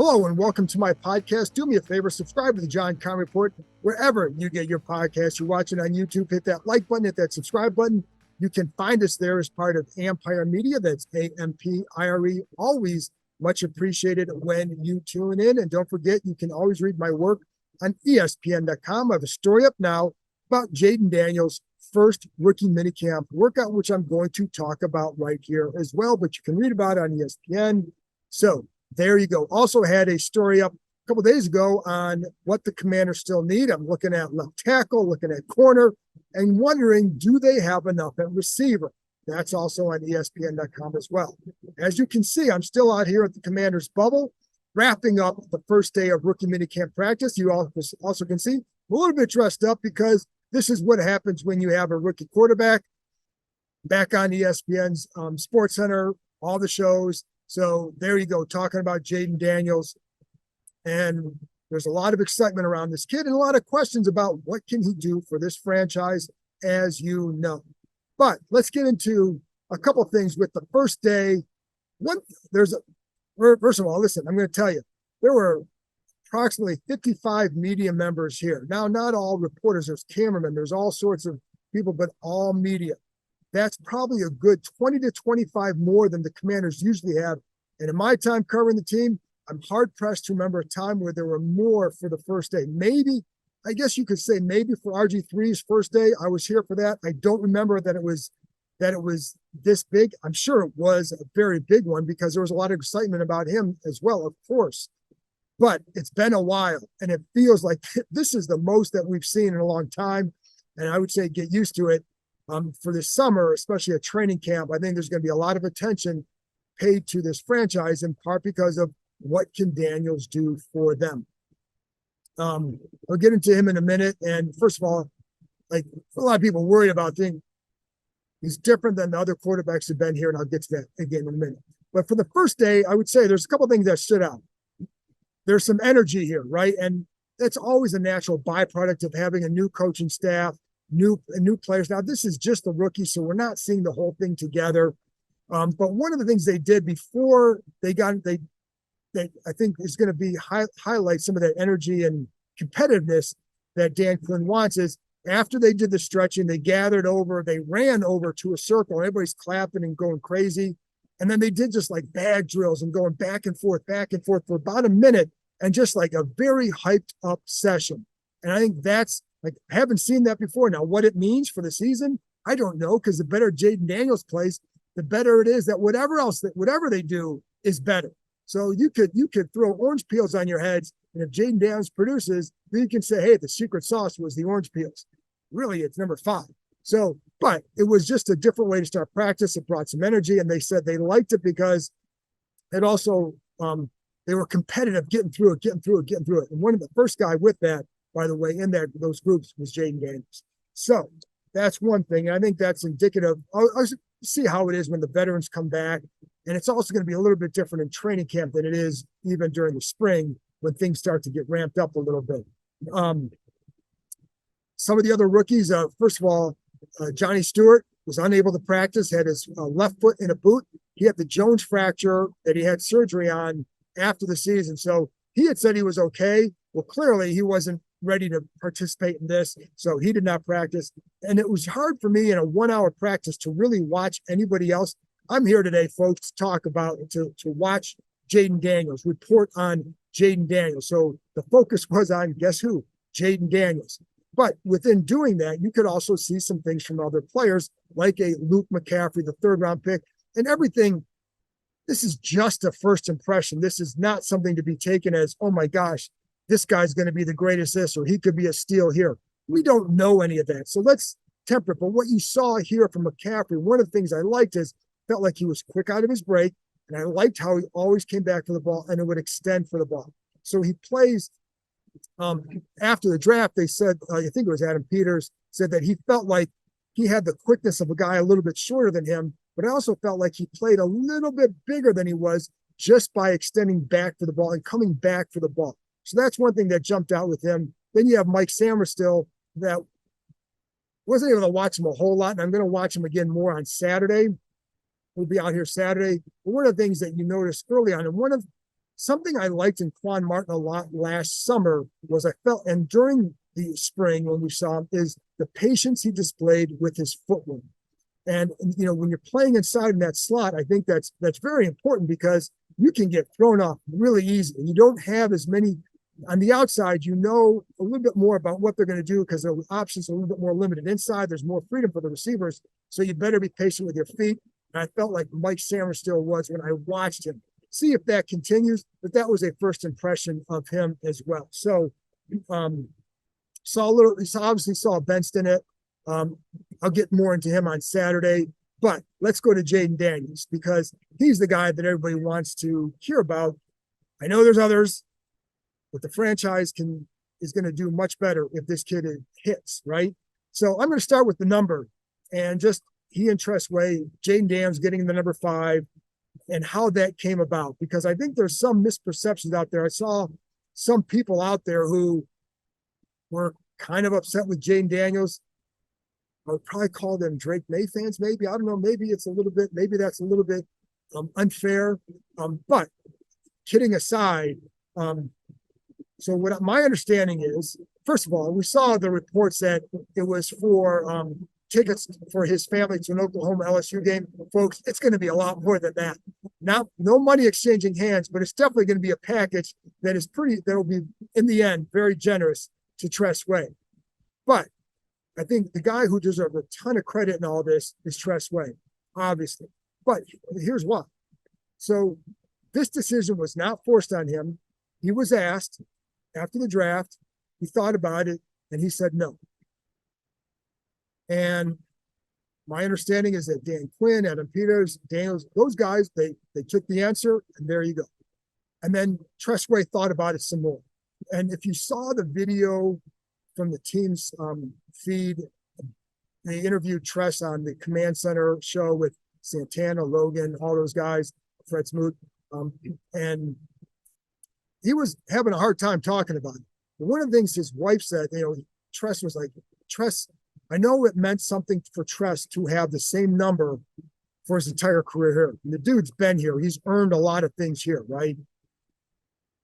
Hello and welcome to my podcast. Do me a favor, subscribe to the John Keim Report wherever you get your podcast. You're watching on YouTube, hit that like button, hit that subscribe button. You can find us there as part of Ampire Media. That's AMPIRE. Always much appreciated when you tune in. And don't forget, you can always read my work on ESPN.com. I have a story up now about Jayden Daniels' first rookie minicamp workout, which I'm going to talk about right here as well. But you can read about it on ESPN. So there you go. Also had a story up a couple days ago on what the Commanders still need. I'm looking at left tackle, looking at corner, and wondering, do they have enough at receiver? That's also on ESPN.com as well. As you can see, I'm still out here at the Commanders bubble, wrapping up the first day of rookie minicamp practice. You also can see I'm a little bit dressed up because this is what happens when you have a rookie quarterback. Back on ESPN's Sports Center, all the shows. So there you go, talking about Jayden Daniels. And there's a lot of excitement around this kid and a lot of questions about what can he do for this franchise, as you know. But let's get into a couple of things with the first day. First of all, listen, I'm going to tell you, there were approximately 55 media members here. Now, not all reporters, there's cameramen, there's all sorts of people, but all media. That's probably a good 20 to 25 more than the Commanders usually have. And in my time covering the team, I'm hard-pressed to remember a time where there were more for the first day. Maybe, I guess you could say maybe for RG3's first day, I was here for that. I don't remember that it was this big. I'm sure it was a very big one because there was a lot of excitement about him as well, of course. But it's been a while, and it feels like this is the most that we've seen in a long time. And I would say get used to it. For this summer, especially a training camp, I think there's going to be a lot of attention paid to this franchise, in part because of what can Daniels do for them. I'll get into him in a minute. And first of all, like a lot of people worry about things, he's different than the other quarterbacks who've been here, and I'll get to that again in a minute. But for the first day, I would say there's a couple of things that stood out. There's some energy here, right? And that's always a natural byproduct of having a new coaching staff, new players. Now, this is just the rookie, so we're not seeing the whole thing together. But one of the things they did before they I think is going to be highlight some of that energy and competitiveness that Dan Quinn wants is after they did the stretching, they ran over to a circle. Everybody's clapping and going crazy. And then they did just like bag drills and going back and forth for about a minute and just like a very hyped up session. And I think that's, like, I haven't seen that before. Now, what it means for the season, I don't know, because the better Jayden Daniels plays, the better it is that whatever they do is better. So you could throw orange peels on your heads, and if Jayden Daniels produces, then you can say, hey, the secret sauce was the orange peels. Really, it's number 5. So, but it was just a different way to start practice. It brought some energy, and they said they liked it because it also they were competitive, getting through it. And one of the first guy with that, by the way, in those groups was Jayden Daniels. So that's one thing. And I think that's indicative. I'll see how it is when the veterans come back. And it's also going to be a little bit different in training camp than it is even during the spring when things start to get ramped up a little bit. Some of the other rookies, first of all, Johnny Stewart was unable to practice, had his left foot in a boot. He had the Jones fracture that he had surgery on after the season. So he had said he was okay. Well, clearly he wasn't ready to participate in this, so he did not practice. And it was hard for me in a 1-hour practice to really watch anybody else. I'm here today, folks, to watch Jayden Daniels, report on Jayden Daniels. So the focus was on, guess who? Jayden Daniels. But within doing that, you could also see some things from other players, like a Luke McCaffrey, the 3rd-round pick, and everything. This is just a first impression. This is not something to be taken as, oh my gosh, this guy's going to be the greatest this, or he could be a steal here. We don't know any of that. So let's temper it. But what you saw here from McCaffrey, one of the things I liked is felt like he was quick out of his break. And I liked how he always came back for the ball and it would extend for the ball. So he plays after the draft. They said, I think it was Adam Peters said that he felt like he had the quickness of a guy a little bit shorter than him, but I also felt like he played a little bit bigger than he was just by extending back for the ball and coming back for the ball. So that's one thing that jumped out with him. Then you have Mike Samerstill that wasn't able to watch him a whole lot, and I'm going to watch him again more on Saturday. We'll be out here Saturday. But one of the things that you noticed early on, and one of something I liked in Quan Martin a lot last summer was I felt, and during the spring when we saw him, is the patience he displayed with his footwork. And you know, when you're playing inside in that slot, I think that's very important because you can get thrown off really easily. You don't have as many on the outside. You know a little bit more about what they're going to do because the options are a little bit more limited. Inside, there's more freedom for the receivers, so you better be patient with your feet. And I felt like Mike Sammer still was when I watched him. See if that continues, but that was a first impression of him as well. So, obviously saw Benst in it. I'll get more into him on Saturday, but let's go to Jayden Daniels because he's the guy that everybody wants to hear about. I know there's others, but the franchise is going to do much better if this kid hits, right? So I'm going to start with the number and just he and Tressway, Jayden Daniels getting the number 5 and how that came about, because I think there's some misperceptions out there. I saw some people out there who were kind of upset with Jayden Daniels. I would probably call them Drake May fans, maybe. I don't know. Maybe that's a little bit unfair. But kidding aside, so what my understanding is, first of all, we saw the reports that it was for tickets for his family to an Oklahoma LSU game. Folks, it's going to be a lot more than that. Now, no money exchanging hands, but it's definitely going to be a package that'll be, in the end, very generous to Tressway. But I think the guy who deserves a ton of credit in all this is Tressway, obviously. But here's why. So this decision was not forced on him. He was asked after the draft. He thought about it, and he said no. And my understanding is that Dan Quinn, Adam Peters, Daniels, those guys, they took the answer, and there you go. And then Tressway thought about it some more. And if you saw the video from the team's feed, they interviewed Tress on the Command Center show with Santana, Logan, all those guys, Fred Smoot, and he was having a hard time talking about it. But one of the things his wife said, Tress was like, Tress, I know it meant something for Tress to have the same number for his entire career here. And the dude's been here. He's earned a lot of things here, right?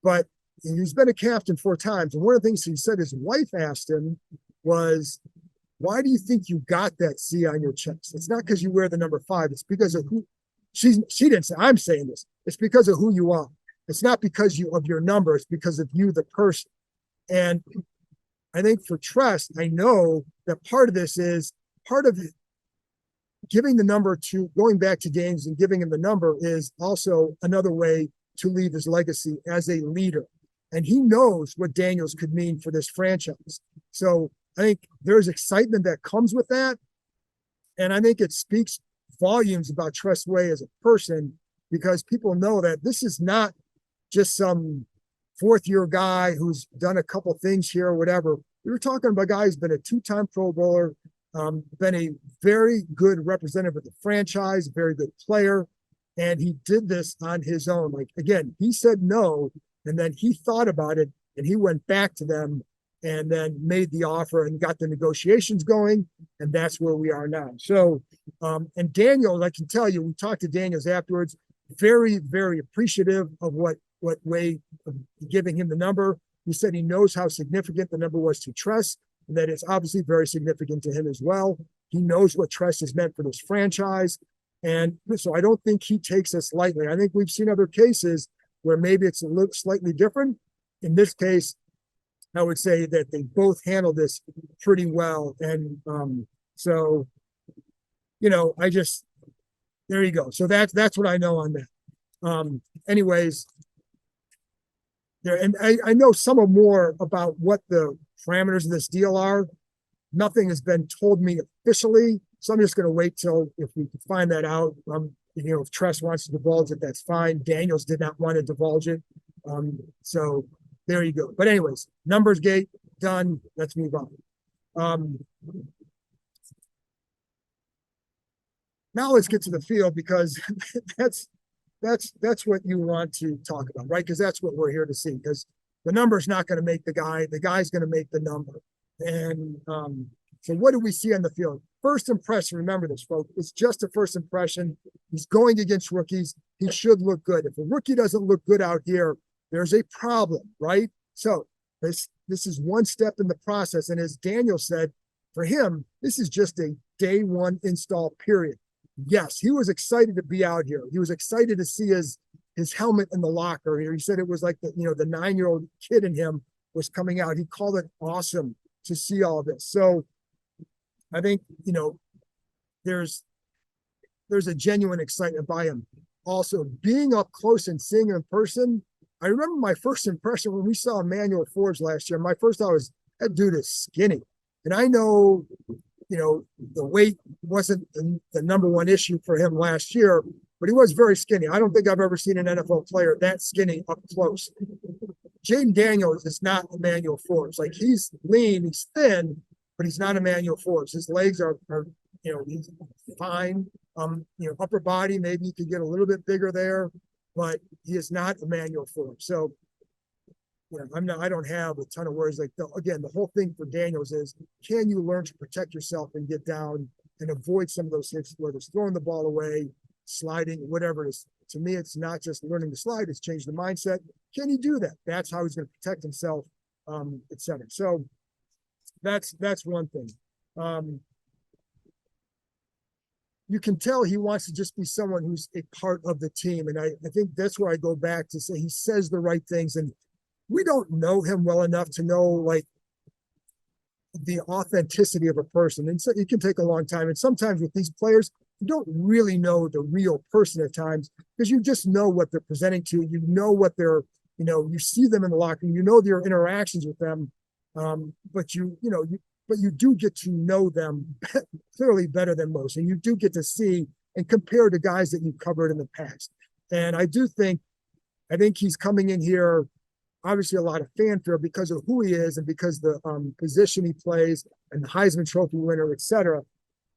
But he's been a captain 4 times. And one of the things he said his wife asked him was, why do you think you got that C on your chest? It's not because you wear the number 5. It's because of who she didn't say, I'm saying this. It's because of who you are. It's not because of your number. It's because of you, the person. And I think for Tress, I know that part of this is part of giving the number to going back to games and giving him the number is also another way to leave his legacy as a leader. And he knows what Daniels could mean for this franchise. So I think there's excitement that comes with that. And I think it speaks volumes about Tressway as a person because people know that this is not just some 4th-year guy who's done a couple things here or whatever. We were talking about a guy who's been a 2-time Pro Bowler, been a very good representative of the franchise, very good player, and he did this on his own. Like, again, he said no, and then he thought about it, and he went back to them and then made the offer and got the negotiations going, and that's where we are now. So, and Daniels, I can tell you, we talked to Daniels afterwards, very, very appreciative of what way of giving him the number. He said he knows how significant the number was to Tress, and that it's obviously very significant to him as well. He knows what Tress has meant for this franchise. And so I don't think he takes this lightly. I think we've seen other cases where maybe it's a little slightly different. In this case, I would say that they both handled this pretty well. And so, there you go. So that's what I know on that. Anyways, and I know some more about what the parameters of this deal are. Nothing has been told me officially, so I'm just going to wait till if we can find that out. If Tress wants to divulge it, that's fine. Daniels did not want to divulge it, so there you go. But anyways, numbers gate done. Let's move on. Now let's get to the field because that's what you want to talk about, right? Because that's what we're here to see. Because the number is not going to make the guy. The guy's going to make the number. And so what do we see on the field? First impression, remember this, folks. It's just a first impression. He's going against rookies. He should look good. If a rookie doesn't look good out here, there's a problem, right? So this is one step in the process. And as Daniel said, for him, this is just a day one install period. Yes, he was excited to be out here. He was excited to see his helmet in the locker here. He said it was like the 9-year-old kid in him was coming out. He called it awesome to see all this. So I think, there's a genuine excitement by him. Also, being up close and seeing him in person, I remember my first impression when we saw Emmanuel Forbes last year. My first thought was, that dude is skinny. And I know, the weight wasn't the number one issue for him last year, but he was very skinny. I don't think I've ever seen an NFL player that skinny up close. Jayden Daniels is not Emmanuel Forbes. Like, he's lean, he's thin, but he's not Emmanuel Forbes. His legs are he's fine. Upper body, maybe he could get a little bit bigger there, but he is not Emmanuel Forbes. So, I don't have a ton of words. Like, the whole thing for Daniels is, can you learn to protect yourself and get down and avoid some of those hits, whether it's throwing the ball away, sliding, whatever it is. To me, it's not just learning to slide, it's change the mindset. Can he do that? That's how he's going to protect himself, et cetera. So that's one thing. You can tell he wants to just be someone who's a part of the team. And I think that's where I go back to say he says the right things. And we don't know him well enough to know, like, the authenticity of a person. And so it can take a long time. And sometimes with these players, you don't really know the real person at times, because you just know what they're presenting to you. You know what they're, you see them in the locker room, you know their interactions with them. But you do get to know them clearly better than most. And you do get to see and compare to guys that you've covered in the past. And I think he's coming in here, obviously a lot of fanfare because of who he is and because the position he plays and the Heisman Trophy winner, et cetera.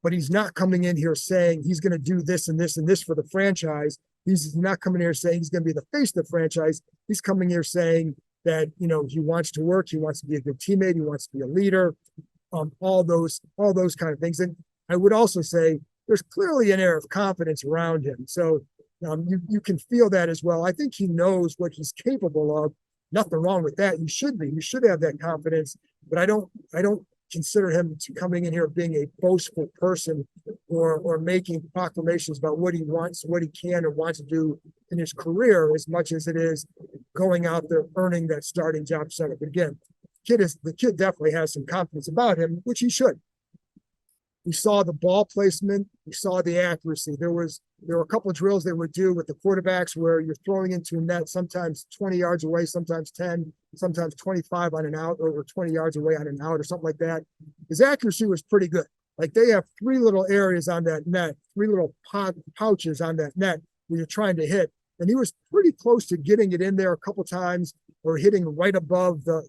But he's not coming in here saying he's going to do this and this and this for the franchise. He's not coming here saying he's going to be the face of the franchise. He's coming here saying that, he wants to work. He wants to be a good teammate. He wants to be a leader. All those kind of things. And I would also say there's clearly an air of confidence around him. So you can feel that as well. I think he knows what he's capable of. Nothing wrong with that. You should be. You should have that confidence. But I don't consider him to coming in here being a boastful person or making proclamations about what he wants, what he can or wants to do in his career, as much as it is going out there earning that starting job center. But again, the kid definitely has some confidence about him, which he should. We saw the ball placement. We saw the accuracy. There were a couple of drills they would do with the quarterbacks where you're throwing into a net, sometimes 20 yards away, sometimes 10, sometimes 25 on an out, or 20 yards away on an out, or something like that. His accuracy was pretty good. Like, they have 3 little areas on that net, 3 little pouches on that net where you're trying to hit. And he was pretty close to getting it in there a couple times, or hitting right above the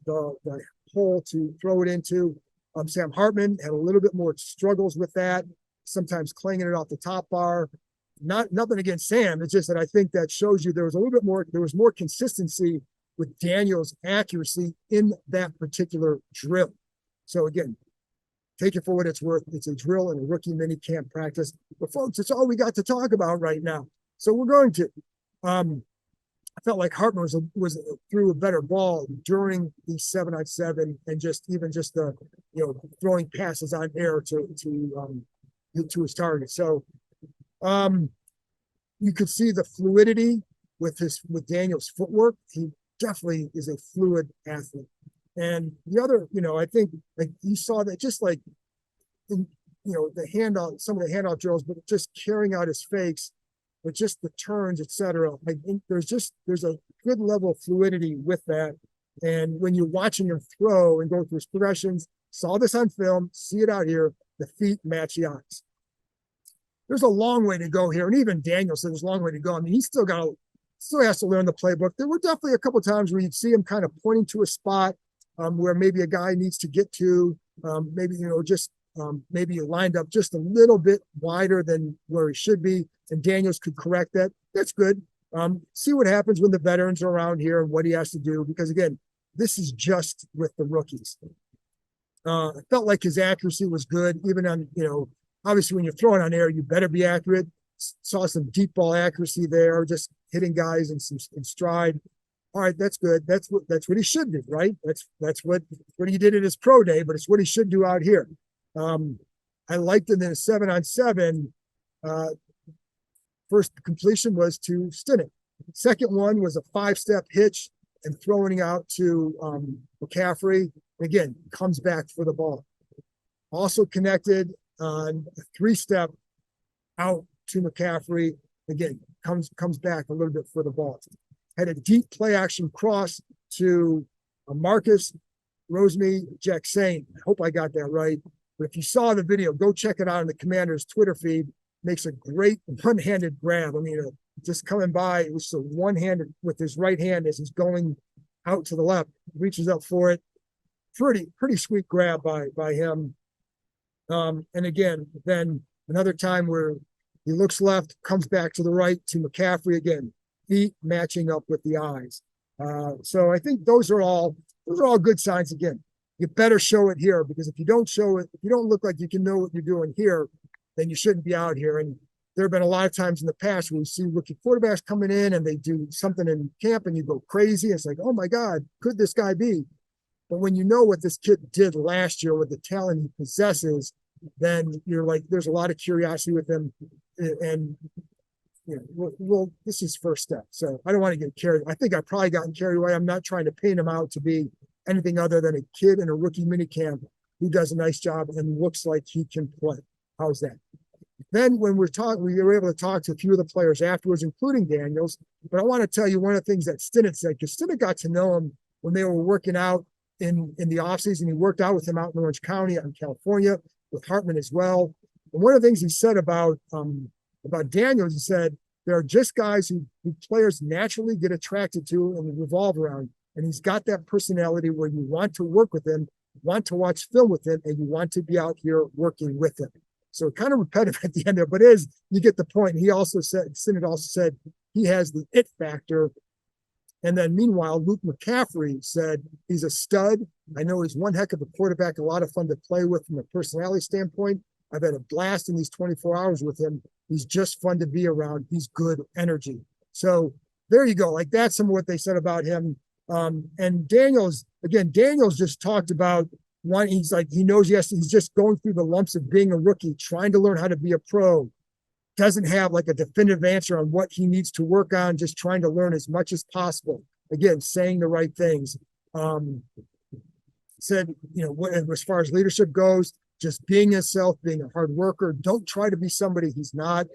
hole to throw it into. Sam Hartman had a little bit more struggles with that, sometimes clanging it off the top bar. Nothing against Sam. It's just that I think that shows you there was more consistency with Daniel's accuracy in that particular drill. So again, take it for what it's worth. It's a drill and a rookie mini camp practice. But folks, it's all we got to talk about right now. So we're going to. I felt like Hartman was threw a better ball during the 7-on-7 and just the throwing passes on air to his target. So you could see the fluidity with Daniel's footwork. He definitely is a fluid athlete. And the other, I think, like, you saw that just like in the handout, some of the handout drills, but just carrying out his fakes, but just the turns, etc. I think there's a good level of fluidity with that. And when you're watching him throw and go through his progressions, saw this on film, see it out here, the feet match the eyes. There's a long way to go here. And even Daniel said there's a long way to go. I mean, he still has to learn the playbook. There were definitely a couple of times where you'd see him kind of pointing to a spot where maybe a guy needs to get to, maybe you lined up just a little bit wider than where he should be, and Daniels could correct that. That's good. See what happens when the veterans are around here and what he has to do, because again, this is just with the rookies. I felt like his accuracy was good, even on, obviously when you're throwing on air, you better be accurate. Saw some deep ball accuracy there, just hitting guys in stride. All right, that's good. That's what he should do, right? That's what he did at his pro day, but it's what he should do out here. I liked it in a 7-on-7. First completion was to Stinnett. Second one was a 5-step hitch and throwing out to McCaffrey. Again, comes back for the ball. Also connected on a 3-step out to McCaffrey. Again, comes back a little bit for the ball. Had a deep play action cross to Marcus Rosemy Jackson. I hope I got that right. But if you saw the video, go check it out on the Commander's Twitter feed. Makes a great one-handed grab. I mean, just coming by, it was so one-handed with his right hand as he's going out to the left, reaches up for it. Pretty sweet grab by him. And again, then another time where he looks left, comes back to the right to McCaffrey again, feet matching up with the eyes. So I think those are all good signs. Again, you better show it here, because if you don't show it, if you don't look like you can know what you're doing here, then you shouldn't be out here. And there have been a lot of times in the past where we see rookie quarterbacks coming in and they do something in camp and you go crazy. It's like, oh my God, could this guy be? But when you know what this kid did last year with the talent he possesses, then you're like, there's a lot of curiosity with him. And you know, well, this is first step. So I don't want to get carried. I think I've probably gotten carried away. I'm not trying to paint him out to be anything other than a kid in a rookie minicamp who does a nice job and looks like he can play. How's that? Then when we were able to talk to a few of the players afterwards, including Daniels. But I want to tell you one of the things that Stinnett said, because Stinnett got to know him when they were working out in the offseason. He worked out with him out in Orange County, out in California, with Hartman as well. And one of the things he said about Daniels, he said, there are just guys who players naturally get attracted to and revolve around. And he's got that personality where you want to work with him, want to watch film with him, and you want to be out here working with him. So kind of repetitive at the end there, but you get the point. He also said, Stinnett also said he has the it factor. And then meanwhile, Luke McCaffrey said he's a stud. I know he's one heck of a quarterback, a lot of fun to play with from a personality standpoint. I've had a blast in these 24 hours with him. He's just fun to be around. He's good energy. So there you go. Like, that's some of what they said about him. And Daniels just talked about one. He's like, he knows, yes, he's just going through the lumps of being a rookie, trying to learn how to be a pro. Doesn't have like a definitive answer on what he needs to work on, just trying to learn as much as possible. Again, saying the right things. Said, as far as leadership goes, just being himself, being a hard worker. Don't try to be somebody he's not.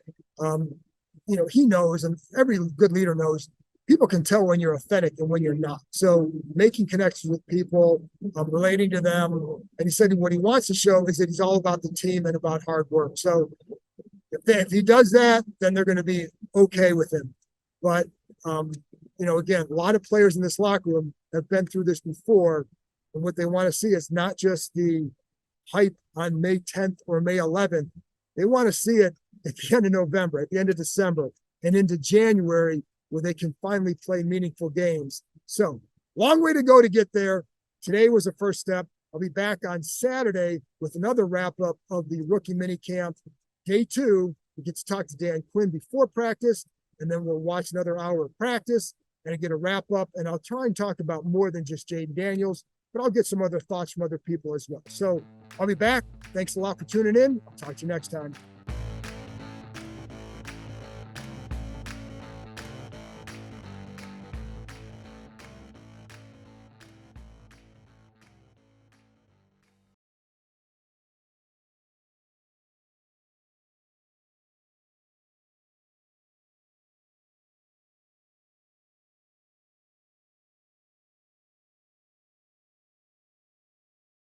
He knows, and every good leader knows, people can tell when you're authentic and when you're not. So making connections with people, relating to them. And he said what he wants to show is that he's all about the team and about hard work. So if he does that, then they're going to be okay with him. But, again, a lot of players in this locker room have been through this before. And what they want to see is not just the hype on May 10th or May 11th. They want to see it at the end of November, at the end of December, and into January, where they can finally play meaningful games. So, long way to go to get there. Today was the first step. I'll be back on Saturday with another wrap-up of the rookie minicamp. Day 2, we get to talk to Dan Quinn before practice, and then we'll watch another hour of practice and get a wrap-up. And I'll try and talk about more than just Jayden Daniels, but I'll get some other thoughts from other people as well. So I'll be back. Thanks a lot for tuning in. I'll talk to you next time.